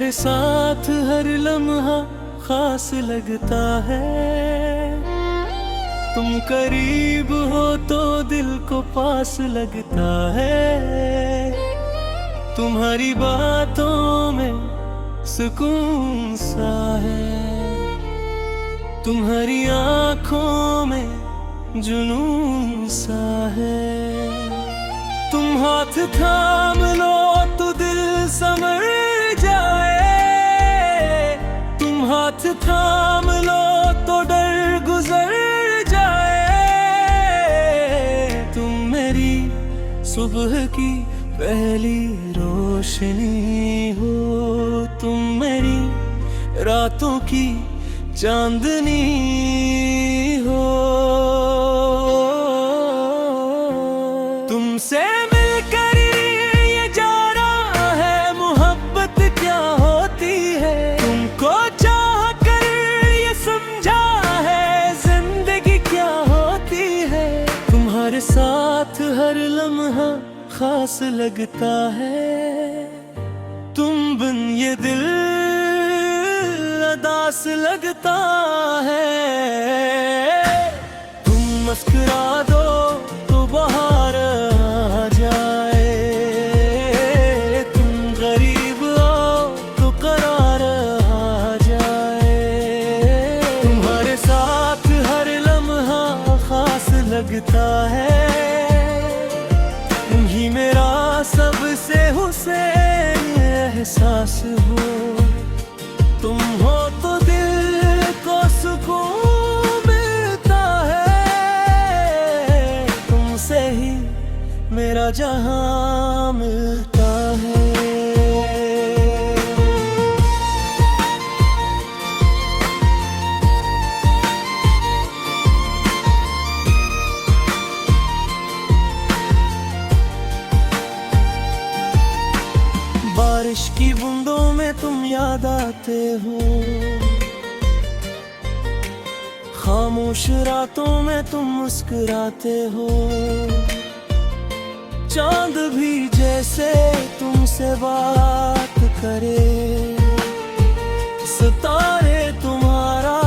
तुम्हारे साथ हर लम्हा खास लगता है। तुम करीब हो तो दिल को पास लगता है। तुम्हारी बातों में सुकून सा है। तुम्हारी आंखों में जुनून सा है। तुम हाथ थाम लो तो दिल संवर जाए। तुम हाथ थाम लो तो डर गुजर जाए। तुम मेरी सुबह की पहली रोशनी हो। तुम मेरी रातों की चांदनी हो। तुमसे मिलकर ये जाना है मोहब्बत क्या होती है। तुमको चाह कर ये समझा है जिंदगी क्या होती है। तुम्हारे साथ हर लम्हा खास लगता है। तुम बिन ये दिल उदास लगता है। तुम मुस्कुरा दो तो बाहर आ जाए। तुम गरीब हो तो करार आ जाए। तुम्हारे साथ हर लम्हा खास लगता है। ही मेरा सबसे हुसैन एहसास हो। तुम हो तो दिल को सुकून मिलता है। तुमसे ही मेरा जहां मिलता है। बारिश की बूंदों में तुम याद आते हो। खामोश रातों में तुम मुस्कुराते हो। चांद भी जैसे तुमसे बात करे। सितारे तुम्हारा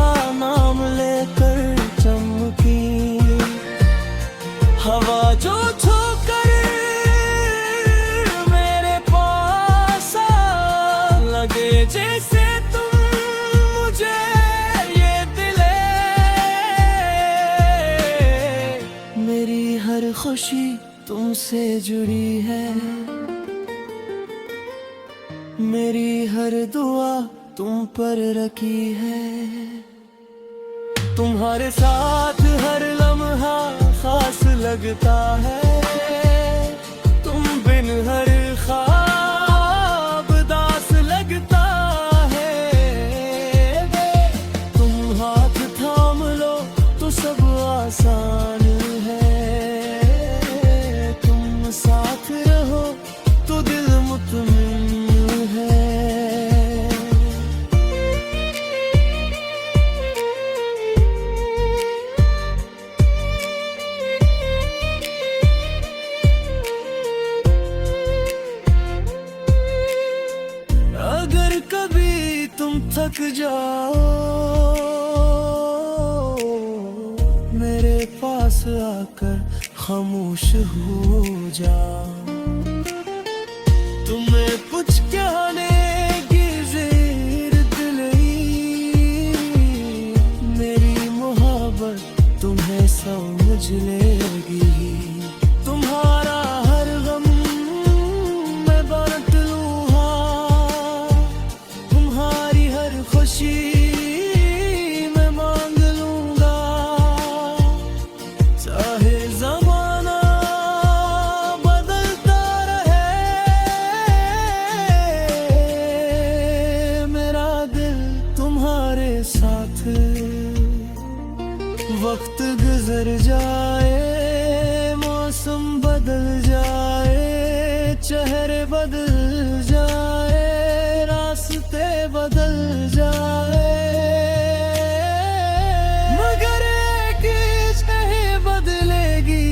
नाम लेकर चमकी। हवा जो जैसे तुम मुझे ये दिले। मेरी हर खुशी तुमसे जुड़ी है। मेरी हर दुआ तुम पर रखी है। तुम्हारे साथ हर लम्हा खास लगता है। तुम बिन हर ख्वाब दास लगता है। तुम हाथ थाम लो तो सब आसान है। तुम साथ रहो तो दिल मुतमईन है। अगर कभी तुम थक जाओ मेरे पास आकर खामोश हो जाओ। तुम्हें कुछ कहने की ज़रूरत नहीं। मेरी मोहब्बत तुम्हें समझ लेगी। तुम्हारा हर गम मैं बांट लूँगा। तुम्हारी हर खुशी मैं मांग लूँगा। चाहे ज़माना बदलता रहे। मेरा दिल तुम्हारे साथ। वक्त गुजर जाए, मौसम बदल जाए, चेहरे बदल जाए, रास्ते बदल जाए, मगर एक चीज नहीं बदलेगी।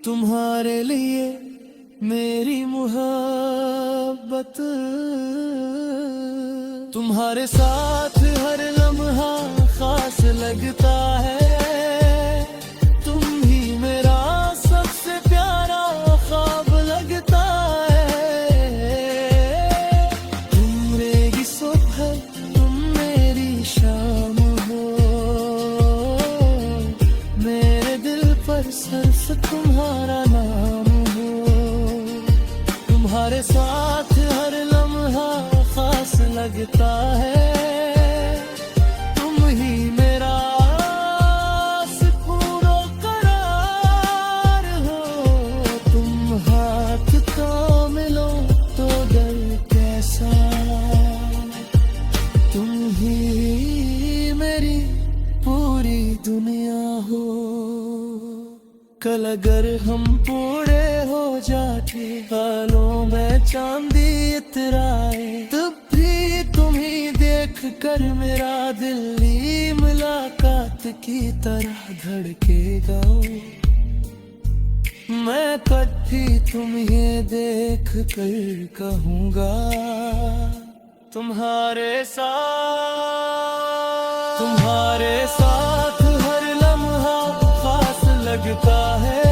तुम्हारे लिए मेरी मोहब्बत तुम्हारे साथ हर लम्हा खास लगता है, तुम ही मेरा सबसे प्यारा ख्वाब लगता है। तुम मेरी सुबह, तुम मेरी शाम हो, मेरे दिल पर सिर्फ तुम्हारा नाम हो। तुम्हारे साथ हर लम्हा खास लगता है, तुम ही मेरा सुकून और करार हो। तुम हाथ तो मिलो तो डर कैसा, तुम ही मेरी पूरी दुनिया हो। कल अगर हम पूरे हो जाते, बालों में चांदी इतराए, तब भी तुम्ही देख कर मेरा दिल ही मुलाकात की तरह धड़केगा। मैं कभी तुम्हें देख कर कहूँगा, तुम्हारे साथ हर लम्हा खास लगता है।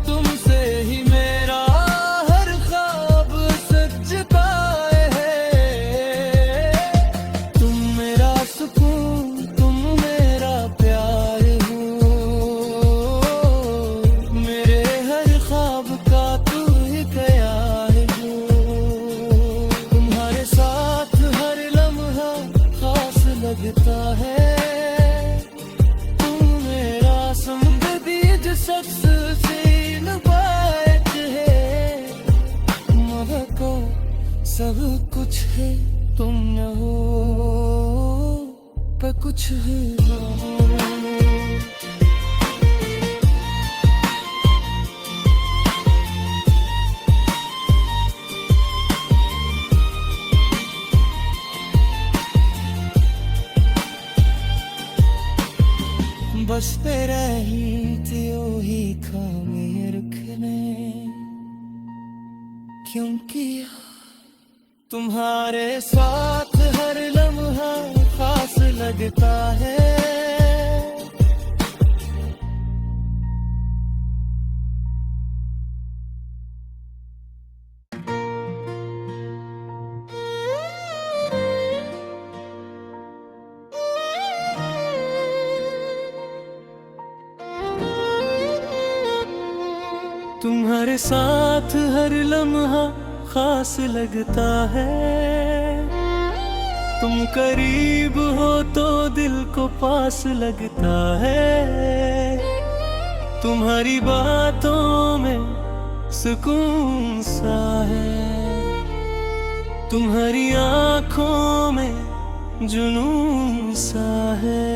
तुमसे ही मेरा हर ख्वाब सजता है। तुम मेरा सुकून, तुम मेरा प्यार हो, मेरे हर ख्वाब का तू ही क़यार हो। तुम्हारे साथ हर लम्हा खास लगता है, तुम मेरा शख्स से लबायत है। महको सब कुछ है, तुम न हो पर कुछ है हो। बस तेरा ही थियो ही खामे रखने, क्योंकि तुम्हारे साथ हर लम्हा खास लगता है। तुम्हारे साथ हर लम्हा खास लगता है, तुम करीब हो तो दिल को पास लगता है। तुम्हारी बातों में सुकून सा है, तुम्हारी आँखों में जुनून सा है।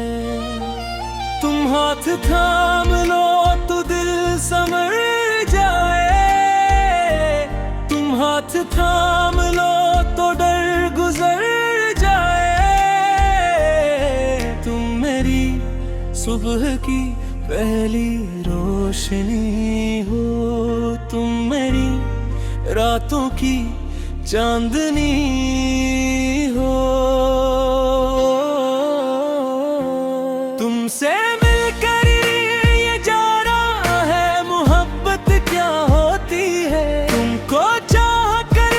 तुम हाथ थाम लो तो दिल समझ जाए, तुम हाथ थाम लो तो डर गुजर जाए। तुम मेरी सुबह की पहली रोशनी हो, तुम मेरी रातों की चांदनी हो। तुमसे मिलकर ये जाना है मोहब्बत क्या होती है, तुमको चाह कर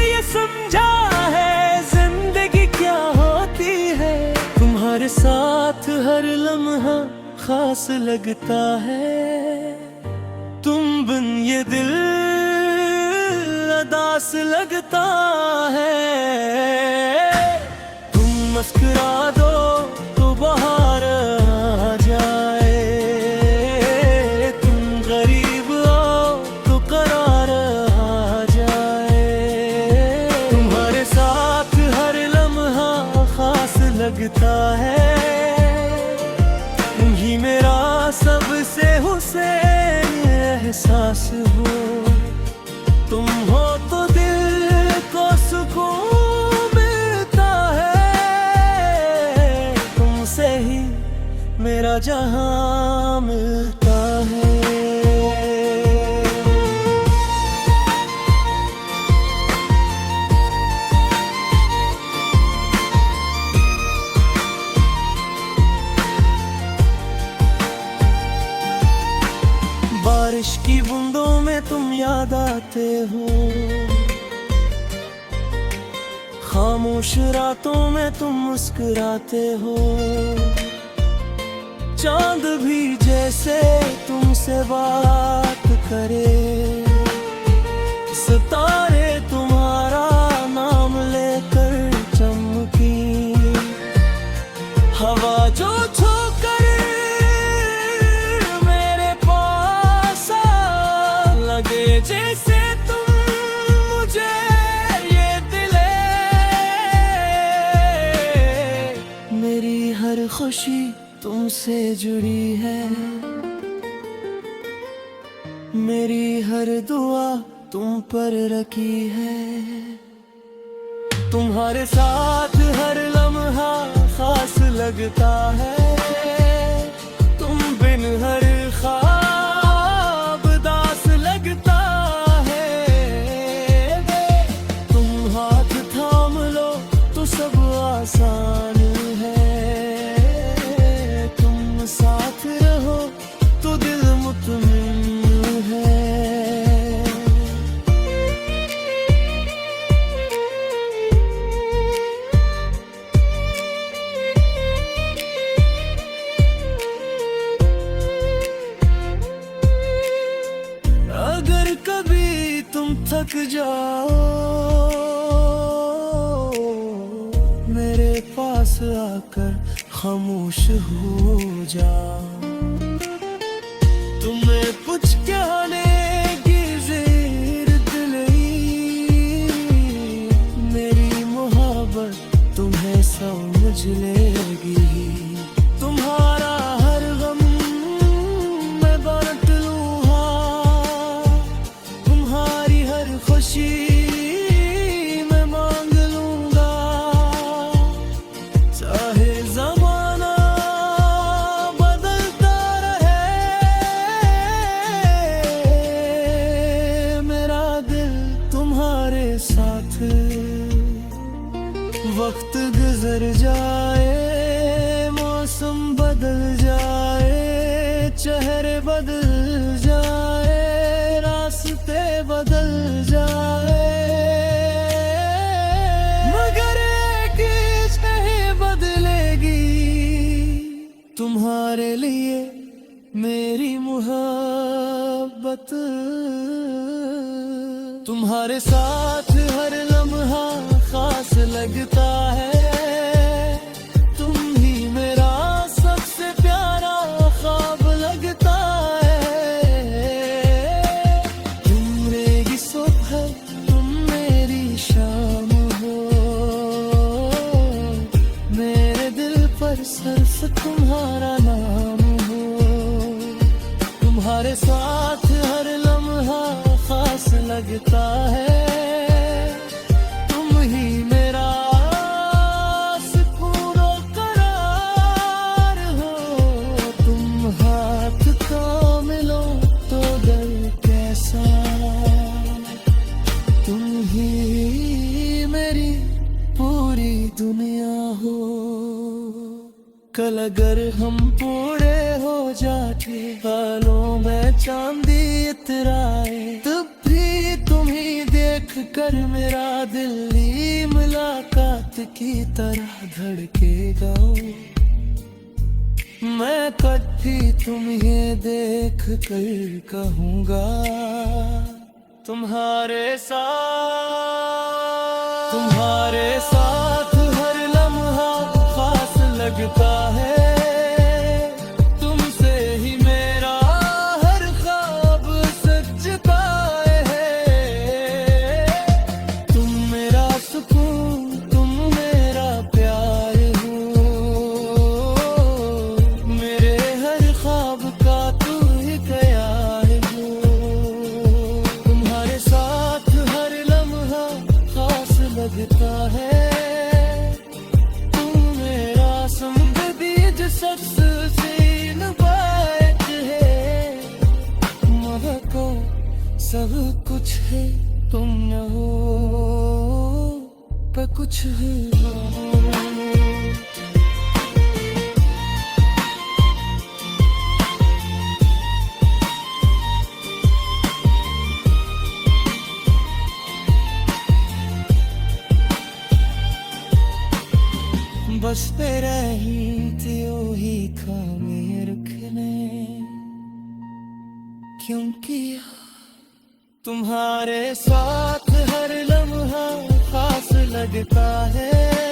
ये समझा है जिंदगी क्या होती है। तुम्हारे साथ हर लम्हा खास लगता है, तुम बिन ये दिल उदास लगता है। तुम मुस्कुरा दो तो बाहर आ जाए, तुम गरीब हो तो करार आ जाए। तुम्हारे साथ हर लम्हा खास लगता है, तुम ही मेरा सबसे हुसैन एहसास हो। तुम हो तो दिल को सुकून मिलता है, तुमसे ही मेरा जहां मिलता है। जाते हो। खामोश रातों में तुम मुस्कुराते हो। चांद भी जैसे तुमसे बात करे। सितारे तुम्हारा नाम लेकर चमकी। हवा जो छूकर मेरे पास लगे जैसे तुम मुझे ये दिले। मेरी हर खुशी तुमसे जुड़ी है। मेरी हर दुआ तुम पर रखी है। तुम्हारे साथ हर लम्हा खास लगता है। तुम बिन हर ख्वाब दास लगता है। तुम हाथ थाम लो तो सब आसान है। तुम साथ रहो तो दिल मुतमिन है। अगर कभी तुम थक जाओ मेरे पास आकर खामोश हो जाओ। तुम्हें कुछ कहने की ज़रूरत नहीं। मेरी मोहब्बत तुम्हें समझ लेगी। तुम्हारा हर गम मैं बांट लूँगा। तुम्हारी हर खुशी मैं मांग लूँगा। चाहे ज़माना बदलता रहे। मेरा दिल तुम्हारे साथ। वक्त गुजर जाए मौसम बदल जाए। चेहरे बदल जाए रास्ते बदल जाए। मगर एक चीज नहीं बदलेगी। तुम्हारे लिए मेरी मोहब्बत। तुम्हारे साथ हर लम्हा खास लगता है। तुम ही मेरा सबसे प्यारा ख्वाब लगता है। तुम मेरी सुबह तुम मेरी शाम हो। मेरे दिल पर सिर्फ तुम्हारा नाम हो। तुम्हारे साथ हर लम्हा खास लगता है। तुम ही मेरा सुकून और करार हो। तुम हाथ थाम लो तो दिल कैसा। तुम ही मेरी पूरी दुनिया हो। कल अगर हम पूरे हो जाते बालों में चांदी इतराए। तब भी तुम्हें देख कर मेरा दिल ही मुलाकात की तरह धड़केगा। मैं कभी तुम्हें देख कर कहूँगा तुम्हारे साथ हर लम्हा खास लगता है। तुमसे ही मेरा हर ख्वाब सजता है। तुम मेरा सुकून तुम मेरा प्यार हो। मेरे हर ख्वाब का तू ही प्यार हो। तुम्हारे साथ हर लम्हा खास लगता है। तुम मेरा समझ सबसे बात है। महको सब कुछ है तुम न हो पर कुछ भी हो। बस पे रही थी वही खामे रखने, क्योंकि तुम्हारे साथ हर लम्हा खास लगता है।